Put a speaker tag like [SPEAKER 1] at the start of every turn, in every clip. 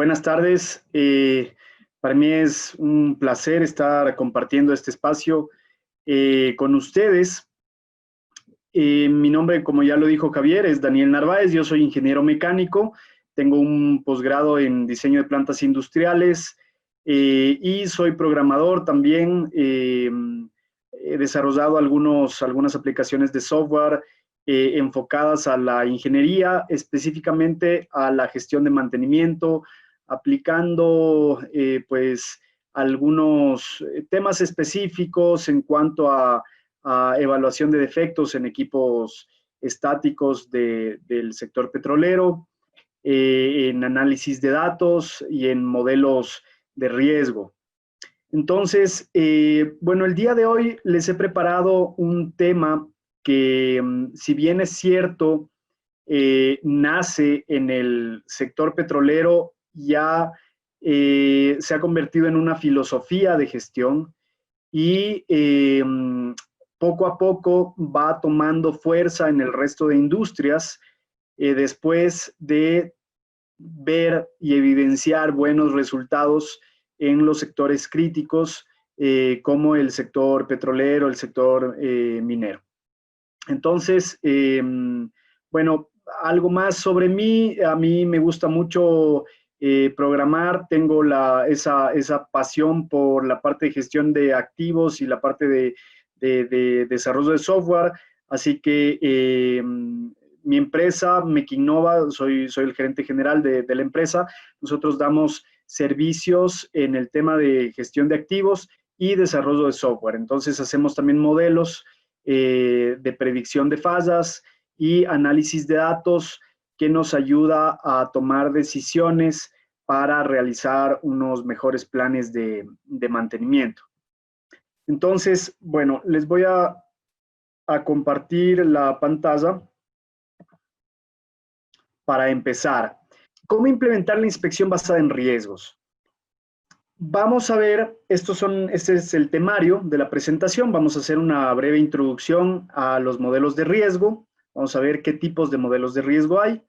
[SPEAKER 1] Buenas tardes. Para mí es un placer estar compartiendo este espacio con ustedes. Mi nombre, como ya lo dijo Javier, es Daniel Narváez. Yo soy ingeniero mecánico. Tengo un posgrado en diseño de plantas industriales y soy programador también. He desarrollado algunas aplicaciones de software enfocadas a la ingeniería, específicamente a la gestión de mantenimiento, aplicando pues algunos temas específicos en cuanto a evaluación de defectos en equipos estáticos del sector petrolero, en análisis de datos y en modelos de riesgo. Entonces, bueno, el día de hoy les he preparado un tema que, si bien es cierto, nace en el sector petrolero, ya se ha convertido en una filosofía de gestión y poco a poco va tomando fuerza en el resto de industrias después de ver y evidenciar buenos resultados en los sectores críticos como el sector petrolero, el sector minero. Entonces, bueno, algo más sobre mí. A mí me gusta mucho programar, tengo esa pasión por la parte de gestión de activos y la parte de desarrollo de software, así que mi empresa, Mequinnova, soy el gerente general de la empresa. Nosotros damos servicios en el tema de gestión de activos y desarrollo de software. Entonces hacemos también modelos de predicción de fallas y análisis de datos que nos ayuda a tomar decisiones para realizar unos mejores planes de mantenimiento. Entonces, bueno, les voy a compartir la pantalla para empezar. ¿Cómo implementar la inspección basada en riesgos? Vamos a ver, este es el temario de la presentación. Vamos a hacer una breve introducción a los modelos de riesgo. Vamos a ver qué tipos de modelos de riesgo hay.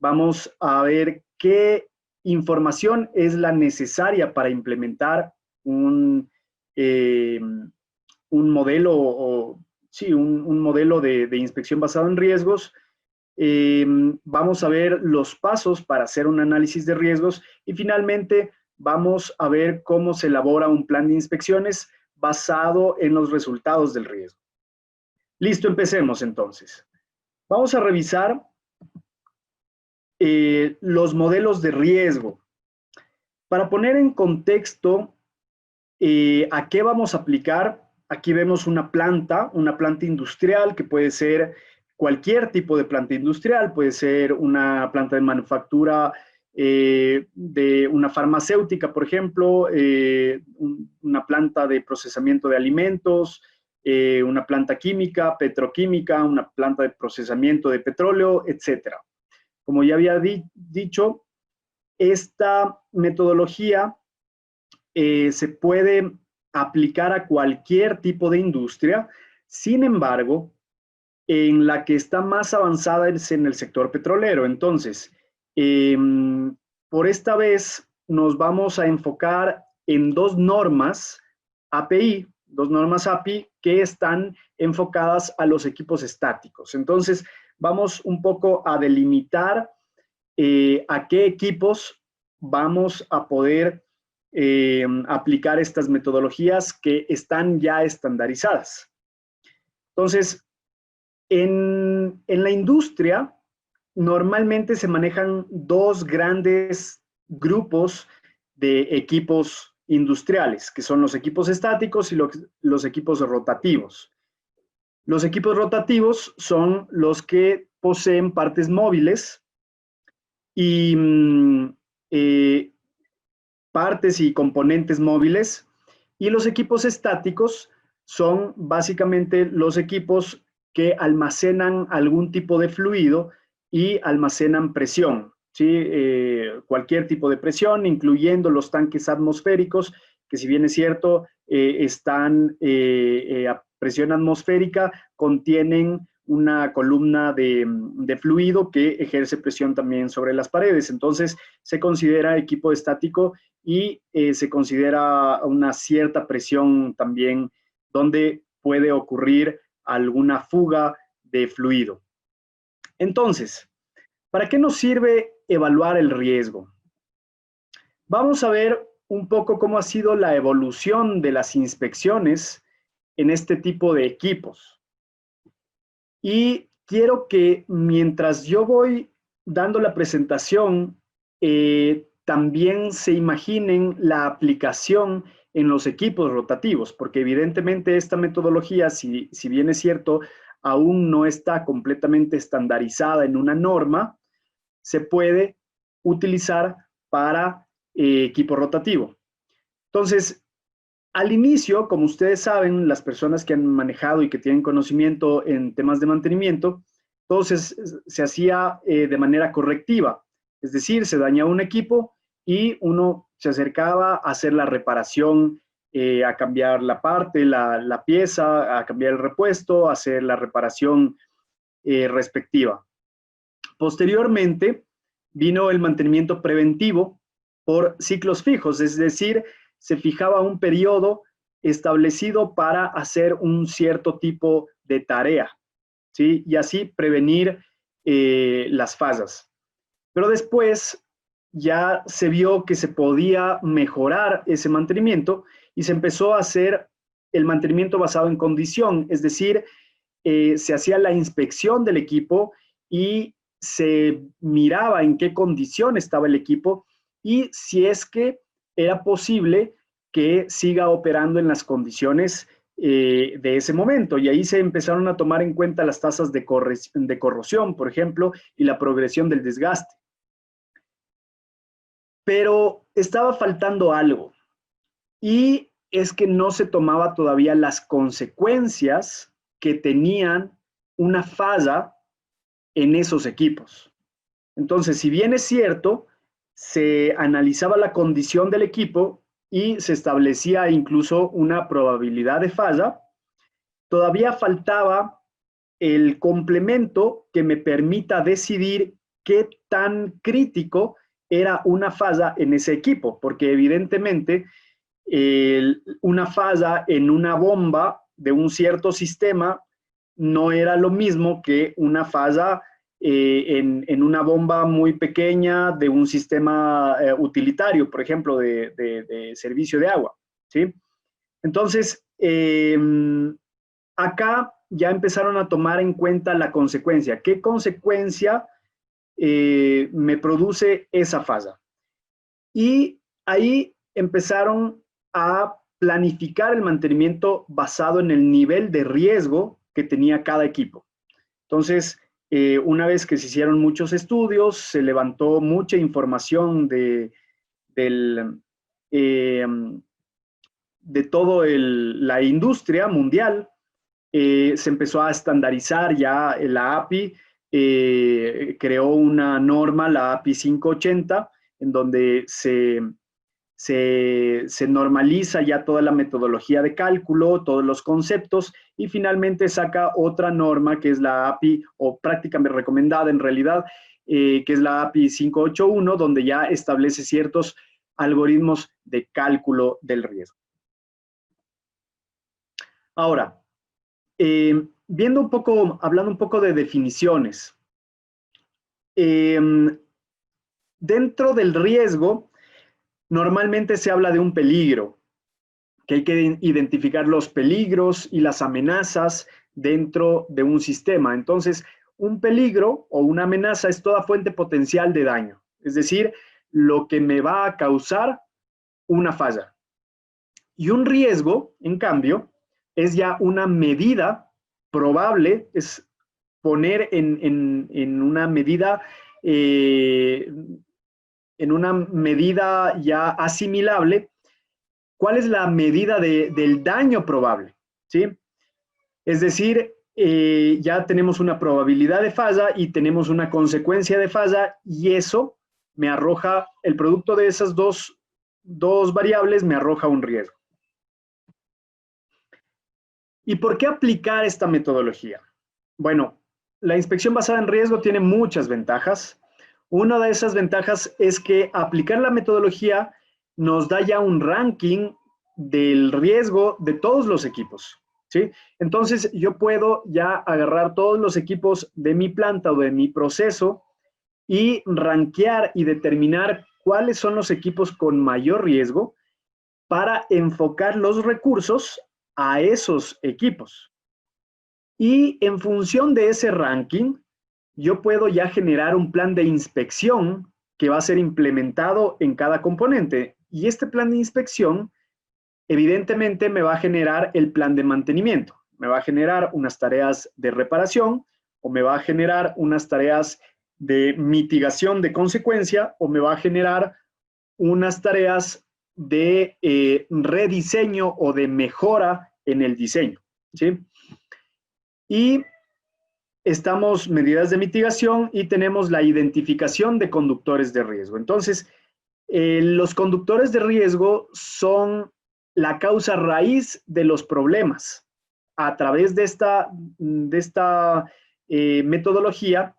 [SPEAKER 1] Vamos a ver qué información es la necesaria para implementar un modelo, un modelo de inspección basado en riesgos. Vamos a ver los pasos para hacer un análisis de riesgos y finalmente vamos a ver cómo se elabora un plan de inspecciones basado en los resultados del riesgo. Listo, empecemos entonces. Vamos a revisar los modelos de riesgo. Para poner en contexto a qué vamos a aplicar, aquí vemos una planta industrial que puede ser cualquier tipo de planta industrial, puede ser una planta de manufactura de una farmacéutica, por ejemplo, una planta de procesamiento de alimentos, una planta química, petroquímica, una planta de procesamiento de petróleo, etc. Como ya había dicho, esta metodología se puede aplicar a cualquier tipo de industria. Sin embargo, en la que está más avanzada es en el sector petrolero. Entonces, por esta vez nos vamos a enfocar en dos normas API que están enfocadas a los equipos estáticos. Entonces, vamos un poco a delimitar a qué equipos vamos a poder aplicar estas metodologías que están ya estandarizadas. Entonces, en la industria, normalmente se manejan dos grandes grupos de equipos industriales, que son los equipos estáticos y los equipos rotativos. Los equipos rotativos son los que poseen partes móviles y partes y componentes móviles, y los equipos estáticos son básicamente los equipos que almacenan algún tipo de fluido y almacenan presión, ¿sí? Cualquier tipo de presión, incluyendo los tanques atmosféricos, que si bien es cierto, están a presión atmosférica, contienen una columna de fluido que ejerce presión también sobre las paredes. Entonces, se considera equipo estático y se considera una cierta presión también donde puede ocurrir alguna fuga de fluido. Entonces, ¿para qué nos sirve evaluar el riesgo? Vamos a ver un poco cómo ha sido la evolución de las inspecciones en este tipo de equipos. Y quiero que mientras yo voy dando la presentación, también se imaginen la aplicación en los equipos rotativos, porque evidentemente esta metodología, si bien es cierto, aún no está completamente estandarizada en una norma, se puede utilizar para equipo rotativo. Entonces, al inicio, como ustedes saben, las personas que han manejado y que tienen conocimiento en temas de mantenimiento, todo se hacía de manera correctiva. Es decir, se dañaba un equipo y uno se acercaba a hacer la reparación, a cambiar la parte, la pieza, a cambiar el repuesto, a hacer la reparación respectiva. Posteriormente, vino el mantenimiento preventivo por ciclos fijos, es decir, se fijaba un periodo establecido para hacer un cierto tipo de tarea, ¿sí? Y así prevenir las fallas. Pero después ya se vio que se podía mejorar ese mantenimiento y se empezó a hacer el mantenimiento basado en condición, es decir, se hacía la inspección del equipo y se miraba en qué condición estaba el equipo y si es que era posible que siga operando en las condiciones de ese momento. Y ahí se empezaron a tomar en cuenta las tasas de corrosión, por ejemplo, y la progresión del desgaste. Pero estaba faltando algo, y es que no se tomaba todavía las consecuencias que tenían una falla en esos equipos. Entonces, si bien es cierto, se analizaba la condición del equipo y se establecía incluso una probabilidad de falla, todavía faltaba el complemento que me permita decidir qué tan crítico era una falla en ese equipo, porque evidentemente una falla en una bomba de un cierto sistema no era lo mismo que una falla en una bomba muy pequeña de un sistema utilitario, por ejemplo, de servicio de agua, ¿sí? Entonces, acá ya empezaron a tomar en cuenta la consecuencia. ¿Qué consecuencia me produce esa falla? Y ahí empezaron a planificar el mantenimiento basado en el nivel de riesgo que tenía cada equipo. Entonces, una vez que se hicieron muchos estudios, se levantó mucha información de toda la industria mundial, se empezó a estandarizar ya la API, creó una norma, la API 580, en donde se normaliza ya toda la metodología de cálculo, todos los conceptos, y finalmente saca otra norma que es la API, o prácticamente recomendada en realidad, que es la API 581, donde ya establece ciertos algoritmos de cálculo del riesgo. Ahora, viendo un poco, hablando un poco de definiciones, dentro del riesgo, normalmente se habla de un peligro, que hay que identificar los peligros y las amenazas dentro de un sistema. Entonces, un peligro o una amenaza es toda fuente potencial de daño, es decir, lo que me va a causar una falla. Y un riesgo, en cambio, es ya una medida probable, es poner en una medida ya asimilable, ¿cuál es la medida del daño probable? ¿Sí? Es decir, ya tenemos una probabilidad de falla y tenemos una consecuencia de falla, y eso me arroja, el producto de esas dos variables me arroja un riesgo. ¿Y por qué aplicar esta metodología? Bueno, la inspección basada en riesgo tiene muchas ventajas. Una de esas ventajas es que aplicar la metodología nos da ya un ranking del riesgo de todos los equipos, ¿sí? Entonces, yo puedo ya agarrar todos los equipos de mi planta o de mi proceso y rankear y determinar cuáles son los equipos con mayor riesgo para enfocar los recursos a esos equipos. Y en función de ese ranking, yo puedo ya generar un plan de inspección que va a ser implementado en cada componente. Y este plan de inspección, evidentemente, me va a generar el plan de mantenimiento. Me va a generar unas tareas de reparación o me va a generar unas tareas de mitigación de consecuencia o me va a generar unas tareas de rediseño o de mejora en el diseño, ¿sí? Y estamos medidas de mitigación y tenemos la identificación de conductores de riesgo. Entonces, los conductores de riesgo son la causa raíz de los problemas. A través de esta metodología,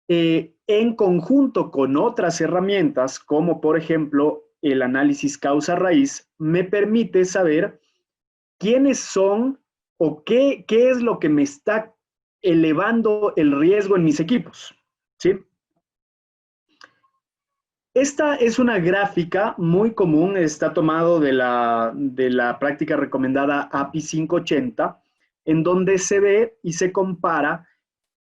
[SPEAKER 1] en conjunto con otras herramientas, como por ejemplo el análisis causa-raíz, me permite saber quiénes son o qué es lo que me está elevando el riesgo en mis equipos, ¿sí? Esta es una gráfica muy común, está tomado de la práctica recomendada API 580, en donde se ve y se compara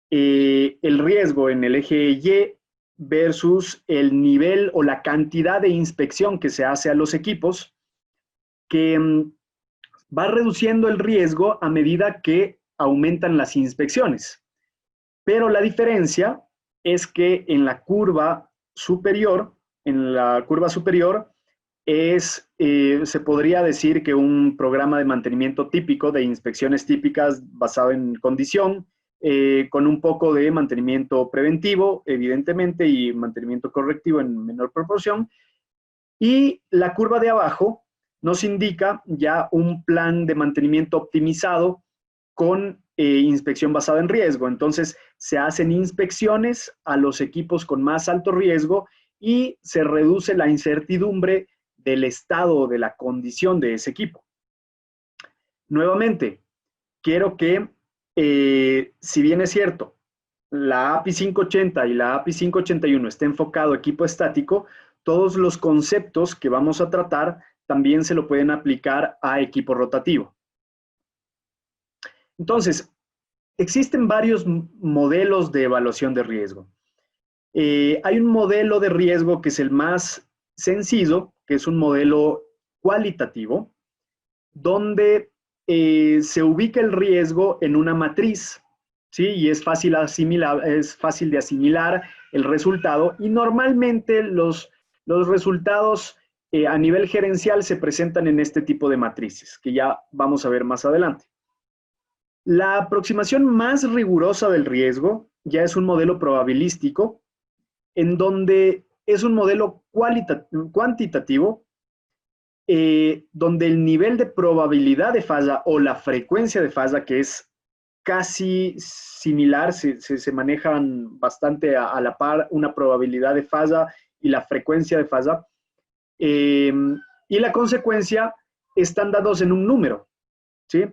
[SPEAKER 1] el riesgo en el eje Y versus el nivel o la cantidad de inspección que se hace a los equipos, que va reduciendo el riesgo a medida que aumentan las inspecciones. Pero la diferencia es que en la curva superior, se podría decir que un programa de mantenimiento típico, de inspecciones típicas basado en condición, con un poco de mantenimiento preventivo, evidentemente, y mantenimiento correctivo en menor proporción. Y la curva de abajo nos indica ya un plan de mantenimiento optimizado con inspección basada en riesgo. Entonces, se hacen inspecciones a los equipos con más alto riesgo y se reduce la incertidumbre del estado o de la condición de ese equipo. Nuevamente, quiero que, si bien es cierto, la API 580 y la API 581 está enfocado a equipo estático, todos los conceptos que vamos a tratar también se lo pueden aplicar a equipo rotativo. Entonces, existen varios modelos de evaluación de riesgo. Hay un modelo de riesgo que es el más sencillo, que es un modelo cualitativo, donde se ubica el riesgo en una matriz, ¿sí? Y es fácil de asimilar el resultado, y normalmente los resultados a nivel gerencial se presentan en este tipo de matrices, que ya vamos a ver más adelante. La aproximación más rigurosa del riesgo ya es un modelo probabilístico, en donde es un modelo cuantitativo, donde el nivel de probabilidad de falla o la frecuencia de falla, que es casi similar, se manejan bastante a la par una probabilidad de falla y la frecuencia de falla, y la consecuencia están dados en un número, ¿sí?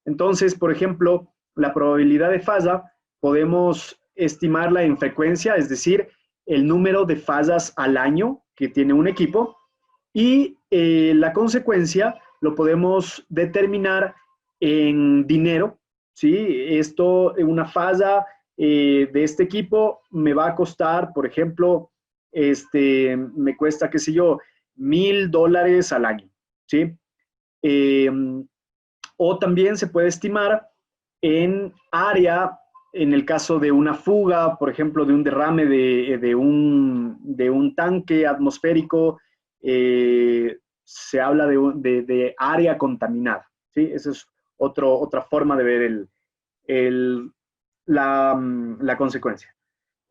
[SPEAKER 1] Entonces, por ejemplo, la probabilidad de falla podemos estimarla en frecuencia, es decir, el número de fallas al año que tiene un equipo, y la consecuencia lo podemos determinar en dinero, ¿sí? Una falla de este equipo me va a costar, por ejemplo, me cuesta, qué sé yo, $1,000 al año, ¿sí? O también se puede estimar en área, en el caso de una fuga, por ejemplo, de un derrame de un tanque atmosférico, se habla de área contaminada, ¿sí? Esa es otra forma de ver la consecuencia.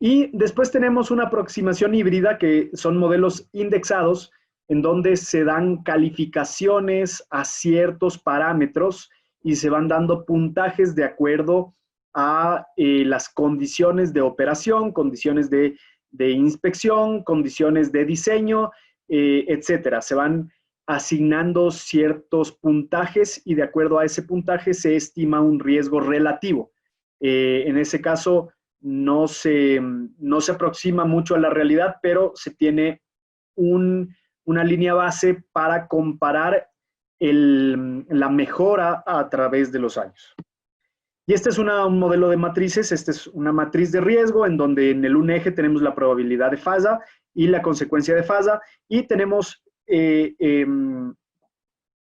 [SPEAKER 1] Y después tenemos una aproximación híbrida, que son modelos indexados, en donde se dan calificaciones a ciertos parámetros y se van dando puntajes de acuerdo a las condiciones de operación, condiciones de inspección, condiciones de diseño, etcétera. Se van asignando ciertos puntajes y de acuerdo a ese puntaje se estima un riesgo relativo. En ese caso no se aproxima mucho a la realidad, pero se tiene una línea base para comparar la mejora a través de los años. Y este es un modelo de matrices, esta es una matriz de riesgo en donde en un eje tenemos la probabilidad de falla y la consecuencia de falla, y tenemos,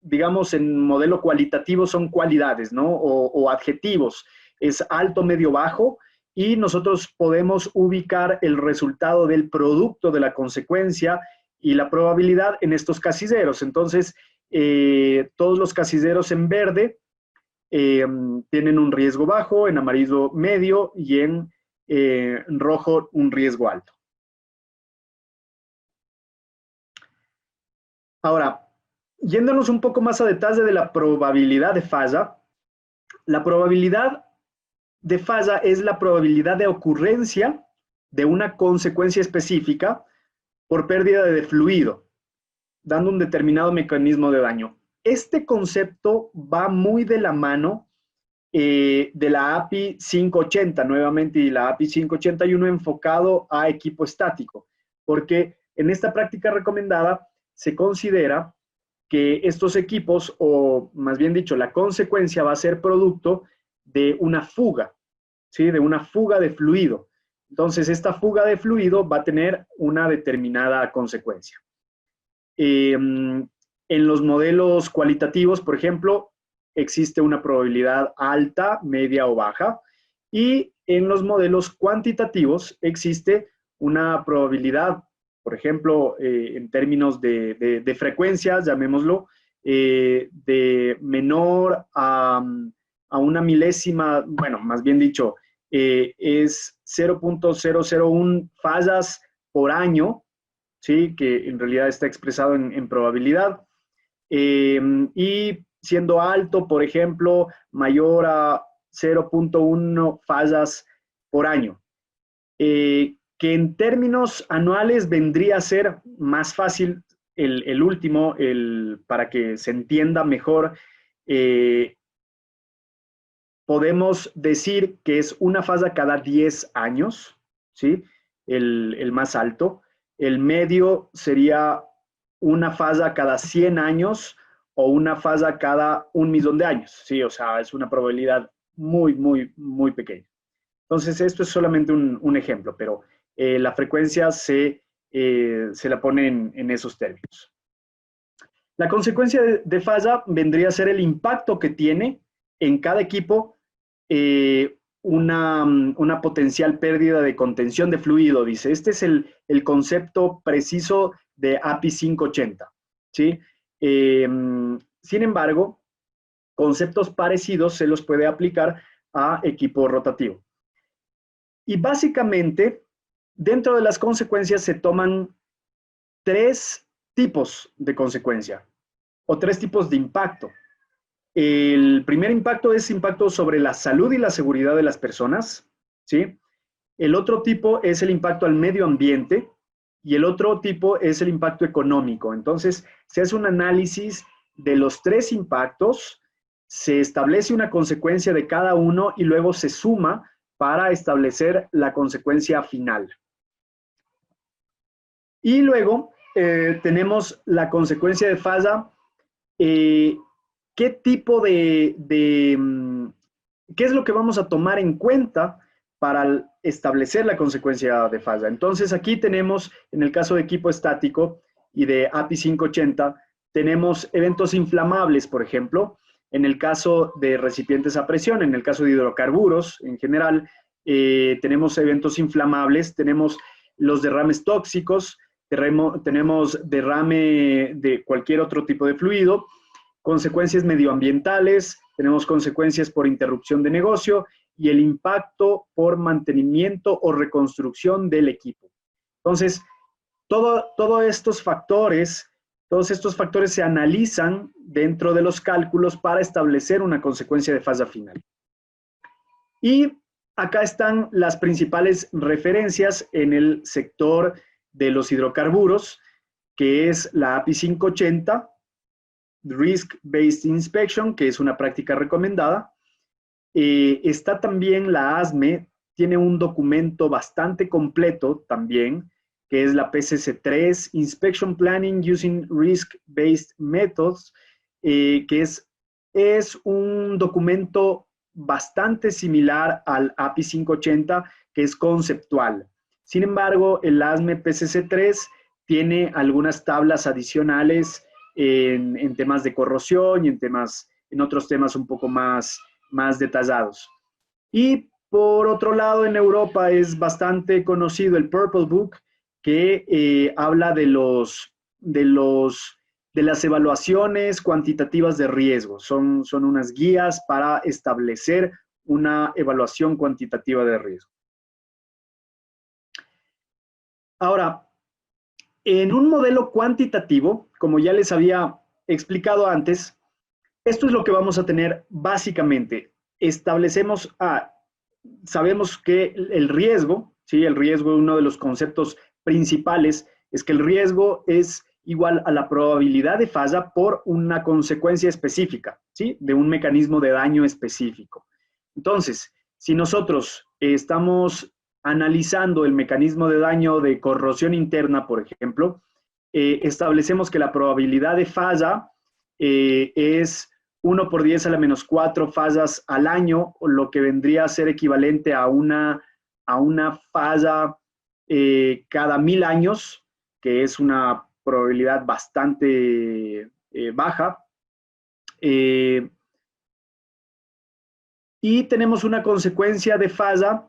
[SPEAKER 1] digamos, en modelo cualitativo son cualidades, ¿no? O adjetivos, es alto, medio, bajo, y nosotros podemos ubicar el resultado del producto de la consecuencia y la probabilidad en estos casilleros. Entonces, todos los casilleros en verde tienen un riesgo bajo, en amarillo medio y en rojo un riesgo alto. Ahora, yéndonos un poco más a detalle de la probabilidad de falla, la probabilidad de falla es la probabilidad de ocurrencia de una consecuencia específica por pérdida de fluido, dando un determinado mecanismo de daño. Este concepto va muy de la mano de la API 580, nuevamente, y la API 581 enfocado a equipo estático, porque en esta práctica recomendada se considera que estos equipos, o más bien dicho, la consecuencia va a ser producto de una fuga, ¿sí? De una fuga de fluido. Entonces, esta fuga de fluido va a tener una determinada consecuencia. En los modelos cualitativos, por ejemplo, existe una probabilidad alta, media o baja, y en los modelos cuantitativos existe una probabilidad, por ejemplo, en términos de frecuencias, llamémoslo, de menor a una milésima, bueno, más bien dicho, es 0.001 fallas por año, ¿sí? Que en realidad está expresado en probabilidad. Y siendo alto, por ejemplo, mayor a 0.1 fallas por año. Que en términos anuales vendría a ser más fácil el último, para que se entienda mejor. Podemos decir que es una falla cada 10 años, ¿sí? El más alto. El medio sería una falla cada 100 años o una falla cada 1.000.000 de años, ¿sí? O sea, es una probabilidad muy, muy, muy pequeña. Entonces, esto es solamente un ejemplo, pero la frecuencia se la pone en esos términos. La consecuencia de falla vendría a ser el impacto que tiene en cada equipo una potencial pérdida de contención de fluido, dice. Este es el concepto preciso de API 580, ¿sí? Sin embargo, conceptos parecidos se los puede aplicar a equipo rotativo. Y básicamente, dentro de las consecuencias se toman 3 tipos de consecuencia o 3 tipos de impacto. El primer impacto es impacto sobre la salud y la seguridad de las personas, ¿sí? El otro tipo es el impacto al medio ambiente y el otro tipo es el impacto económico. Entonces, se hace un análisis de los 3 impactos, se establece una consecuencia de cada uno y luego se suma para establecer la consecuencia final. Y luego tenemos la consecuencia de falla. ¿Qué tipo qué es lo que vamos a tomar en cuenta para establecer la consecuencia de falla? Entonces, aquí tenemos, en el caso de equipo estático y de API 580, tenemos eventos inflamables, por ejemplo. En el caso de recipientes a presión, en el caso de hidrocarburos en general, tenemos eventos inflamables, tenemos los derrames tóxicos, tenemos derrame de cualquier otro tipo de fluido, consecuencias medioambientales, tenemos consecuencias por interrupción de negocio y el impacto por mantenimiento o reconstrucción del equipo. Entonces, todos estos factores se analizan dentro de los cálculos para establecer una consecuencia de falla final. Y acá están las principales referencias en el sector de los hidrocarburos, que es la API 580, Risk Based Inspection, que es una práctica recomendada. Está también la ASME, tiene un documento bastante completo también, que es la PCC3, Inspection Planning Using Risk Based Methods, que es un documento bastante similar al API 580, que es conceptual. Sin embargo, el ASME PCC3 tiene algunas tablas adicionales en temas de corrosión y en otros temas un poco más detallados. Y por otro lado, en Europa es bastante conocido el Purple Book, que habla de las evaluaciones cuantitativas de riesgo. Son unas guías para establecer una evaluación cuantitativa de riesgo. Ahora, en un modelo cuantitativo, como ya les había explicado antes, esto es lo que vamos a tener básicamente. Sabemos que el riesgo, ¿sí? El riesgo, uno de los conceptos principales, es que el riesgo es igual a la probabilidad de falla por una consecuencia específica, ¿sí? De un mecanismo de daño específico. Entonces, si nosotros estamos analizando el mecanismo de daño de corrosión interna, por ejemplo, establecemos que la probabilidad de falla es 1 por 10 a la menos 4 fallas al año, lo que vendría a ser equivalente a una falla cada 1000 años, que es una probabilidad bastante baja. Y tenemos una consecuencia de falla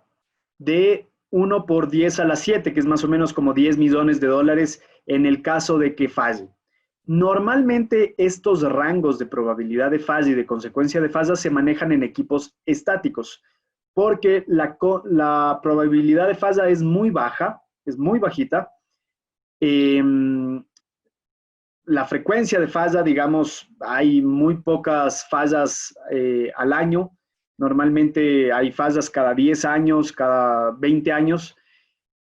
[SPEAKER 1] de 1 por 10 a la 7, que es más o menos como 10 millones de dólares en el caso de que falle. Normalmente estos rangos de probabilidad de falla y de consecuencia de falla se manejan en equipos estáticos, porque la probabilidad de falla es muy baja, es muy bajita. La frecuencia de falla, digamos, hay muy pocas fallas al año. Normalmente hay fallas cada 10 años, cada 20 años.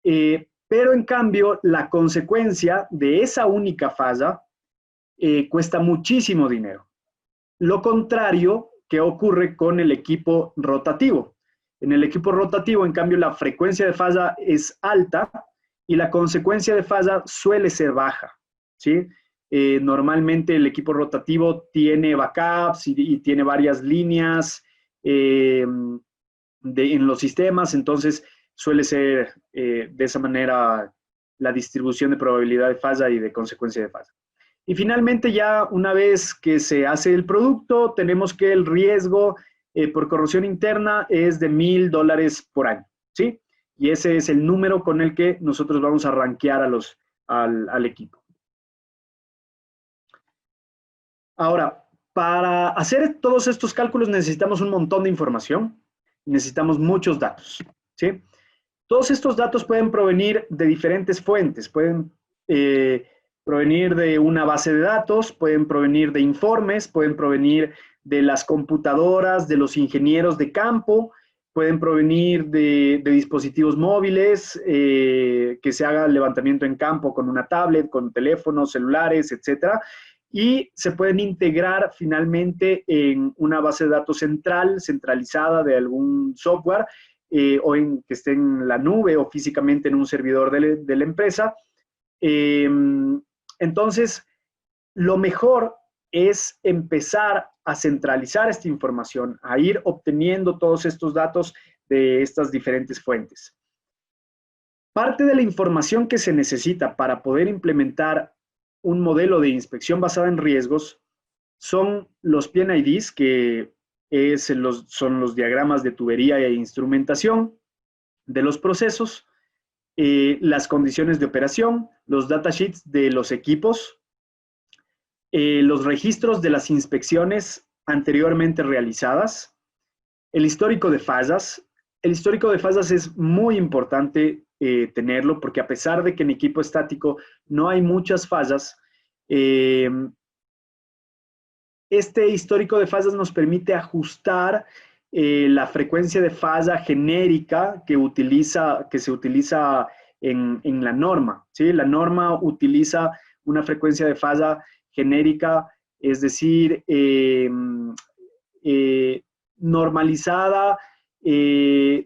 [SPEAKER 1] Pero en cambio, la consecuencia de esa única falla cuesta muchísimo dinero. Lo contrario que ocurre con el equipo rotativo. En el equipo rotativo, en cambio, la frecuencia de falla es alta y la consecuencia de falla suele ser baja, ¿sí? Normalmente el equipo rotativo tiene backups y tiene varias líneas en los sistemas, entonces suele ser de esa manera la distribución de probabilidad de falla y de consecuencia de falla. Y finalmente, ya una vez que se hace el producto, tenemos que el riesgo por corrosión interna es de $1000 por año, ¿sí? Y ese es el número con el que nosotros vamos a rankear al equipo. Ahora, para hacer todos estos cálculos necesitamos un montón de información, necesitamos muchos datos, ¿sí? Todos estos datos pueden provenir de diferentes fuentes, pueden provenir de una base de datos, pueden provenir de informes, pueden provenir de las computadoras, de los ingenieros de campo, pueden provenir de dispositivos móviles, que se haga el levantamiento en campo con una tablet, con teléfonos, celulares, etcétera, y se pueden integrar finalmente en una base de datos centralizada de algún software, o que esté en la nube o físicamente en un servidor de la empresa. Entonces, lo mejor es empezar a centralizar esta información, a ir obteniendo todos estos datos de estas diferentes fuentes. Parte de la información que se necesita para poder implementar un modelo de inspección basada en riesgos son los PNIDs, que son los diagramas de tubería e instrumentación de los procesos, las condiciones de operación, los datasheets de los equipos, los registros de las inspecciones anteriormente realizadas, el histórico de fallas. El histórico de fallas es muy importante tenerlo, porque a pesar de que en equipo estático no hay muchas fallas, este histórico de fallas nos permite ajustar la frecuencia de falla genérica que se utiliza en la norma, ¿sí? La norma utiliza una frecuencia de falla genérica, es decir, normalizada, que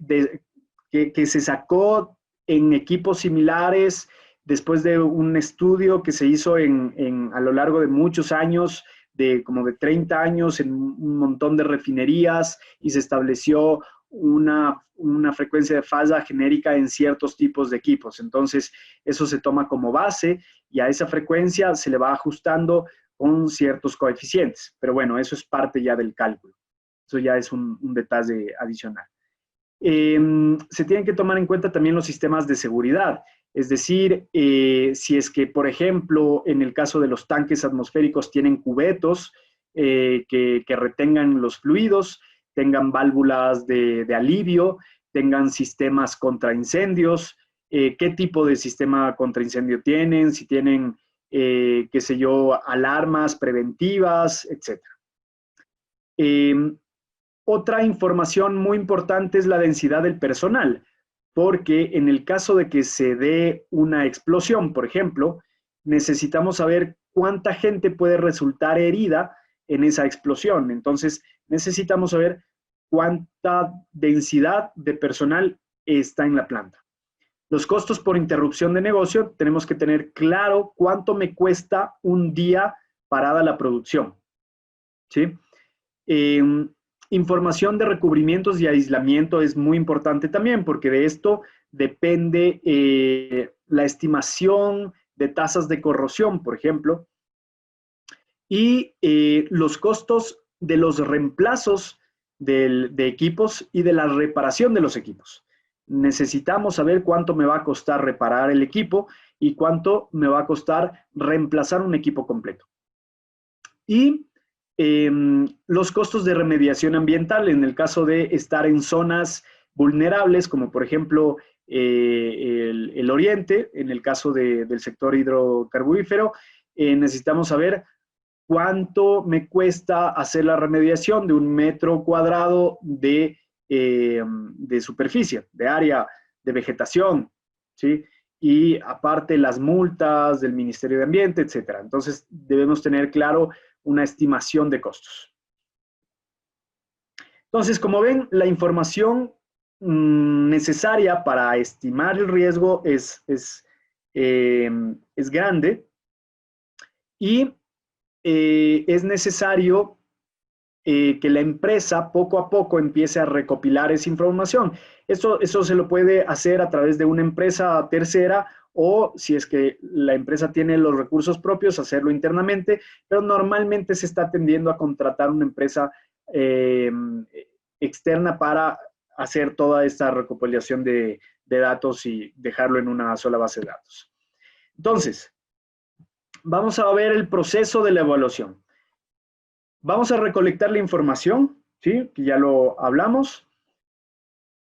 [SPEAKER 1] se sacó en equipos similares después de un estudio que se hizo a lo largo de muchos años, como de 30 años en un montón de refinerías, y se estableció una frecuencia de falla genérica en ciertos tipos de equipos. Entonces, eso se toma como base y a esa frecuencia se le va ajustando con ciertos coeficientes. Pero bueno, eso es parte ya del cálculo. Eso ya es un detalle adicional. Se tienen que tomar en cuenta también los sistemas de seguridad. Es decir, si es que, por ejemplo, en el caso de los tanques atmosféricos tienen cubetos que retengan los fluidos, tengan válvulas de alivio, tengan sistemas contra incendios, qué tipo de sistema contra incendio tienen, si tienen, qué sé yo, alarmas preventivas, etc. Otra información muy importante es la densidad del personal, porque en el caso de que se dé una explosión, por ejemplo, necesitamos saber cuánta gente puede resultar herida en esa explosión. Entonces, necesitamos saber cuánta densidad de personal está en la planta. Los costos por interrupción de negocio, tenemos que tener claro cuánto me cuesta un día parada la producción, ¿sí? Información de recubrimientos y aislamiento es muy importante también, porque de esto depende la estimación de tasas de corrosión, por ejemplo, y los costos de los reemplazos de equipos y de la reparación de los equipos. Necesitamos saber cuánto me va a costar reparar el equipo y cuánto me va a costar reemplazar un equipo completo. Y los costos de remediación ambiental, en el caso de estar en zonas vulnerables, como por ejemplo el oriente, en el caso del sector hidrocarburífero, necesitamos saber cuánto me cuesta hacer la remediación de 1 metro cuadrado de superficie, de área de vegetación, ¿sí? Y aparte las multas del Ministerio de Ambiente, etcétera. Entonces debemos tener claro una estimación de costos. Entonces, como ven, la información necesaria para estimar el riesgo es grande y es necesario que la empresa poco a poco empiece a recopilar esa información. Eso se lo puede hacer a través de una empresa tercera, o si es que la empresa tiene los recursos propios, hacerlo internamente, pero normalmente se está tendiendo a contratar una empresa externa para hacer toda esta recopilación de datos y dejarlo en una sola base de datos. Entonces, vamos a ver el proceso de la evaluación. Vamos a recolectar la información, ¿sí? Que ya lo hablamos.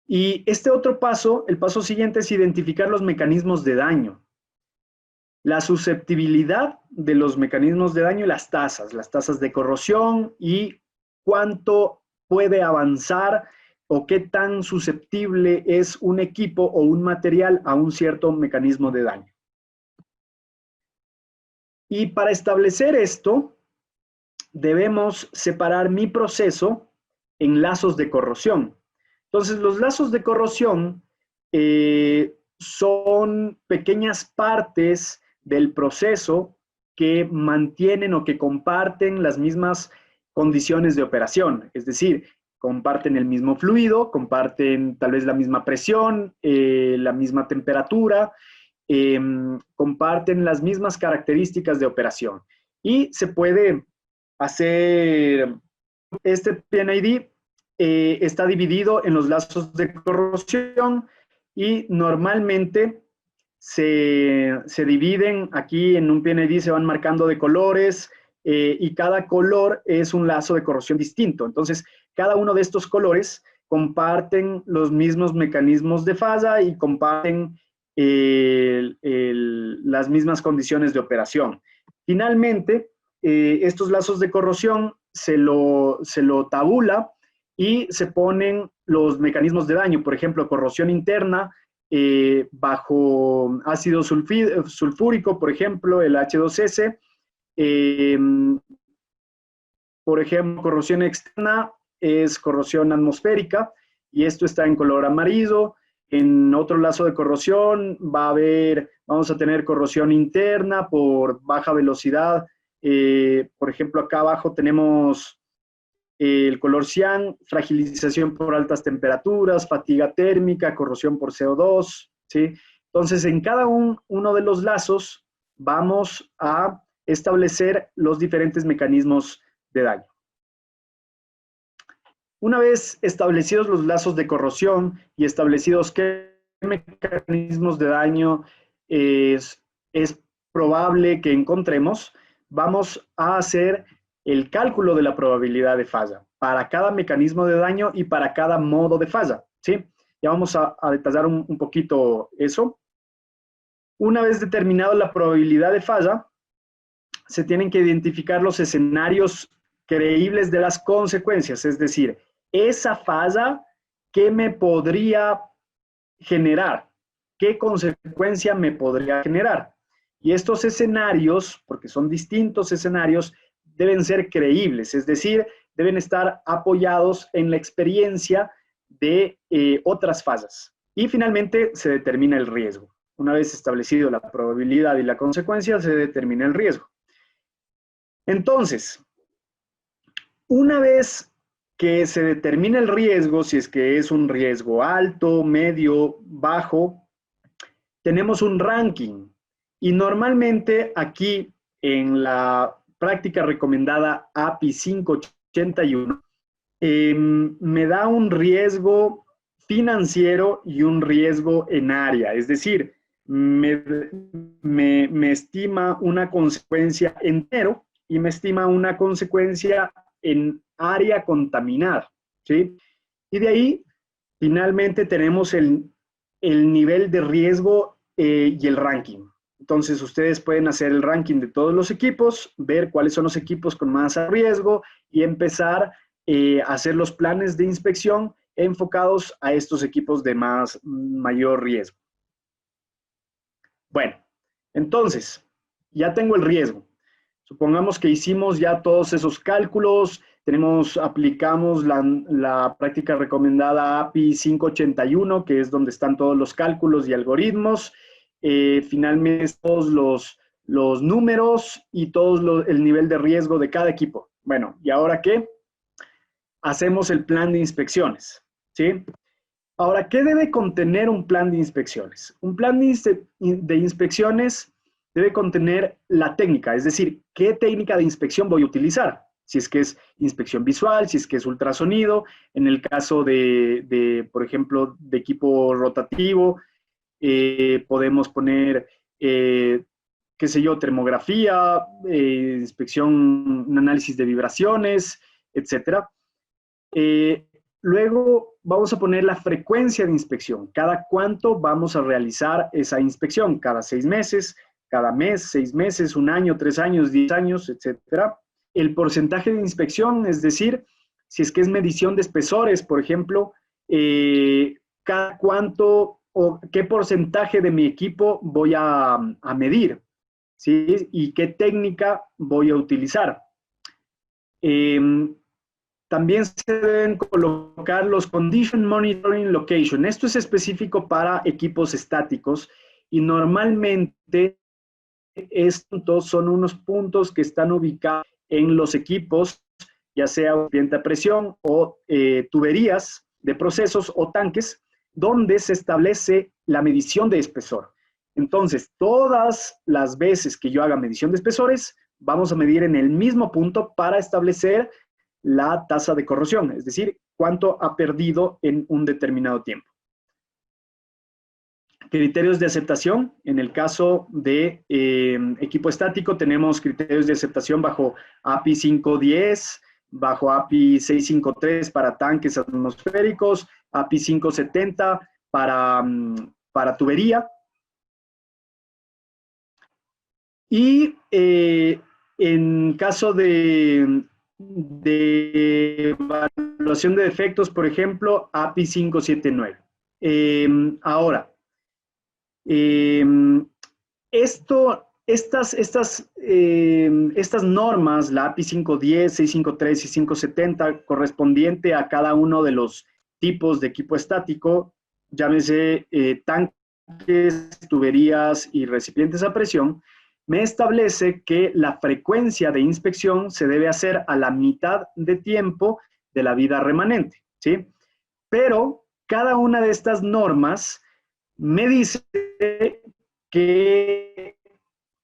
[SPEAKER 1] Y este otro paso, el paso siguiente, es identificar los mecanismos de daño. La susceptibilidad de los mecanismos de daño y las tasas de corrosión y cuánto puede avanzar o qué tan susceptible es un equipo o un material a un cierto mecanismo de daño. Y para establecer esto, debemos separar mi proceso en lazos de corrosión. Entonces, los lazos de corrosión son pequeñas partes del proceso que mantienen o que comparten las mismas condiciones de operación. Es decir, comparten el mismo fluido, comparten tal vez la misma presión, la misma temperatura, comparten las mismas características de operación. Y se puede hacer, este PNID está dividido en los lazos de corrosión y normalmente se dividen aquí en un PNID, se van marcando de colores y cada color es un lazo de corrosión distinto. Entonces, cada uno de estos colores comparten los mismos mecanismos de falla y comparten las mismas condiciones de operación. Finalmente, estos lazos de corrosión se lo tabula y se ponen los mecanismos de daño, por ejemplo, corrosión interna, bajo ácido sulfúrico, por ejemplo, el H2S, por ejemplo, corrosión externa es corrosión atmosférica, y esto está en color amarillo. En otro lazo de corrosión vamos a tener corrosión interna por baja velocidad. Por ejemplo, acá abajo tenemos el color cian, fragilización por altas temperaturas, fatiga térmica, corrosión por CO2, ¿sí? Entonces, en cada uno de los lazos vamos a establecer los diferentes mecanismos de daño. Una vez establecidos los lazos de corrosión y establecidos qué mecanismos de daño es probable que encontremos, vamos a hacer el cálculo de la probabilidad de falla para cada mecanismo de daño y para cada modo de falla, ¿sí? Ya vamos a detallar un poquito eso. Una vez determinada la probabilidad de falla, se tienen que identificar los escenarios creíbles de las consecuencias, es decir, esa falla, ¿qué me podría generar? ¿Qué consecuencia me podría generar? Y estos escenarios, porque son distintos escenarios, deben ser creíbles, es decir, deben estar apoyados en la experiencia de otras fallas. Y finalmente se determina el riesgo. Una vez establecido la probabilidad y la consecuencia, se determina el riesgo. Entonces, una vez que se determina el riesgo, si es que es un riesgo alto, medio, bajo, tenemos un ranking. Y normalmente aquí en la práctica recomendada API 581, me da un riesgo financiero y un riesgo en área. Es decir, me estima una consecuencia en dinero y me estima una consecuencia en área contaminada, ¿sí? Y de ahí, finalmente, tenemos el nivel de riesgo y el ranking. Entonces, ustedes pueden hacer el ranking de todos los equipos, ver cuáles son los equipos con más riesgo y empezar a hacer los planes de inspección enfocados a estos equipos de mayor riesgo. Bueno, entonces, ya tengo el riesgo. Supongamos que hicimos ya todos esos cálculos, aplicamos la práctica recomendada API 581, que es donde están todos los cálculos y algoritmos. Finalmente, todos los números y todo el nivel de riesgo de cada equipo. Bueno, ¿y ahora qué? Hacemos el plan de inspecciones, ¿sí? Ahora, ¿qué debe contener un plan de inspecciones? Un plan de inspecciones debe contener la técnica, es decir, ¿qué técnica de inspección voy a utilizar? Si es que es inspección visual, si es que es ultrasonido, en el caso por ejemplo, de equipo rotativo, podemos poner, qué sé yo, termografía, inspección, un análisis de vibraciones, etcétera. Luego vamos a poner la frecuencia de inspección. ¿Cada cuánto vamos a realizar esa inspección? ¿Cada 6 meses? ¿Cada mes? ¿6 meses? ¿1 año? ¿3 años? ¿10 años? Etcétera. El porcentaje de inspección, es decir, si es que es medición de espesores, por ejemplo, ¿cada cuánto o qué porcentaje de mi equipo voy a medir? ¿Sí? ¿Y qué técnica voy a utilizar? También se deben colocar los Condition Monitoring Location. Esto es específico para equipos estáticos y normalmente estos son unos puntos que están ubicados en los equipos, ya sea recipiente a presión o tuberías de procesos o tanques, donde se establece la medición de espesor. Entonces, todas las veces que yo haga medición de espesores, vamos a medir en el mismo punto para establecer la tasa de corrosión, es decir, cuánto ha perdido en un determinado tiempo. Criterios de aceptación. En el caso de equipo estático, tenemos criterios de aceptación bajo API 510, bajo API 653 para tanques atmosféricos, API 570 para tubería. Y en caso de evaluación evaluación de defectos, por ejemplo, API 579. Ahora, estas normas, la API 510, 653 y 570, correspondiente a cada uno de los tipos de equipo estático, llámese tanques, tuberías y recipientes a presión, me establece que la frecuencia de inspección se debe hacer a la mitad de tiempo de la vida remanente, ¿sí? Pero cada una de estas normas me dice que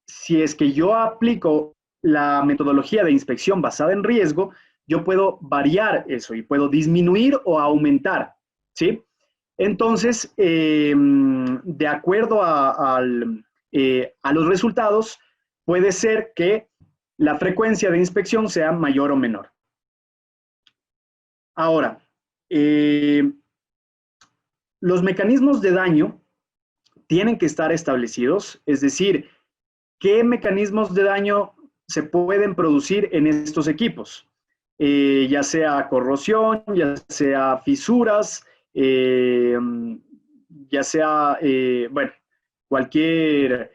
[SPEAKER 1] si es que yo aplico la metodología de inspección basada en riesgo, yo puedo variar eso y puedo disminuir o aumentar, ¿sí? Entonces, de acuerdo a los resultados, puede ser que la frecuencia de inspección sea mayor o menor. Ahora, los mecanismos de daño tienen que estar establecidos, es decir, ¿qué mecanismos de daño se pueden producir en estos equipos? Ya sea corrosión, ya sea fisuras, ya sea, bueno, cualquier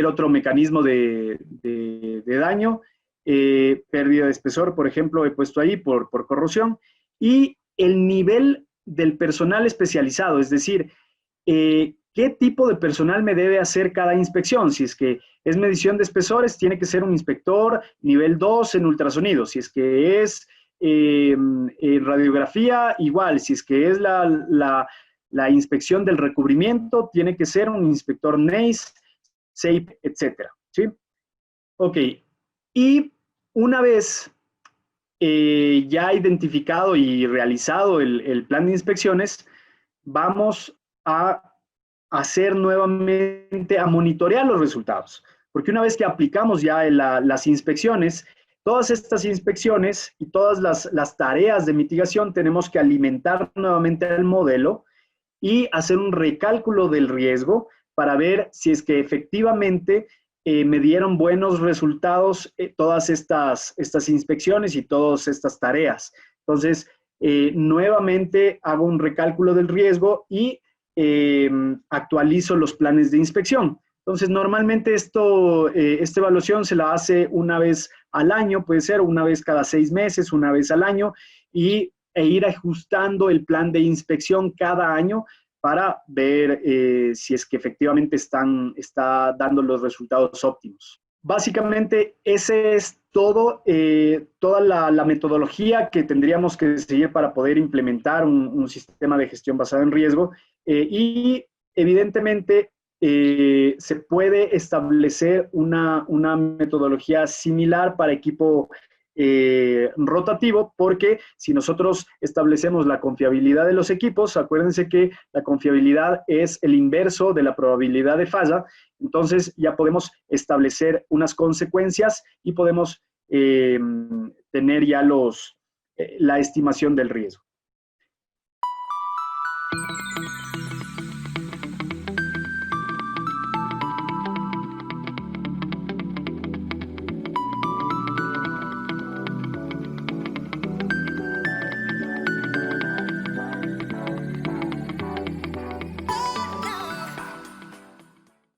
[SPEAKER 1] otro mecanismo de daño, pérdida de espesor, por ejemplo, he puesto ahí por corrosión, y el nivel del personal especializado, es decir, ¿qué tipo de personal me debe hacer cada inspección? Si es que es medición de espesores, tiene que ser un inspector nivel 2 en ultrasonido. Si es que es radiografía, igual. Si es que es la inspección del recubrimiento, tiene que ser un inspector NACE, SAPE, etc. ¿Sí? Ok. Y una vez ya identificado y realizado el plan de inspecciones, vamos a hacer nuevamente, a monitorear los resultados. Porque una vez que aplicamos ya las inspecciones, todas estas inspecciones y todas las tareas de mitigación tenemos que alimentar nuevamente el modelo y hacer un recálculo del riesgo para ver si es que efectivamente me dieron buenos resultados todas estas inspecciones y todas estas tareas. Entonces, nuevamente hago un recálculo del riesgo y actualizo los planes de inspección. Entonces, normalmente esta evaluación se la hace una vez al año, puede ser una vez cada 6 meses, una vez al año, e ir ajustando el plan de inspección cada año para ver si es que efectivamente está dando los resultados óptimos. Básicamente, ese es todo, toda la metodología que tendríamos que seguir para poder implementar un sistema de gestión basado en riesgo y evidentemente se puede establecer una metodología similar para equipo rotativo, porque si nosotros establecemos la confiabilidad de los equipos, acuérdense que la confiabilidad es el inverso de la probabilidad de falla, entonces ya podemos establecer unas consecuencias y podemos tener ya la estimación del riesgo.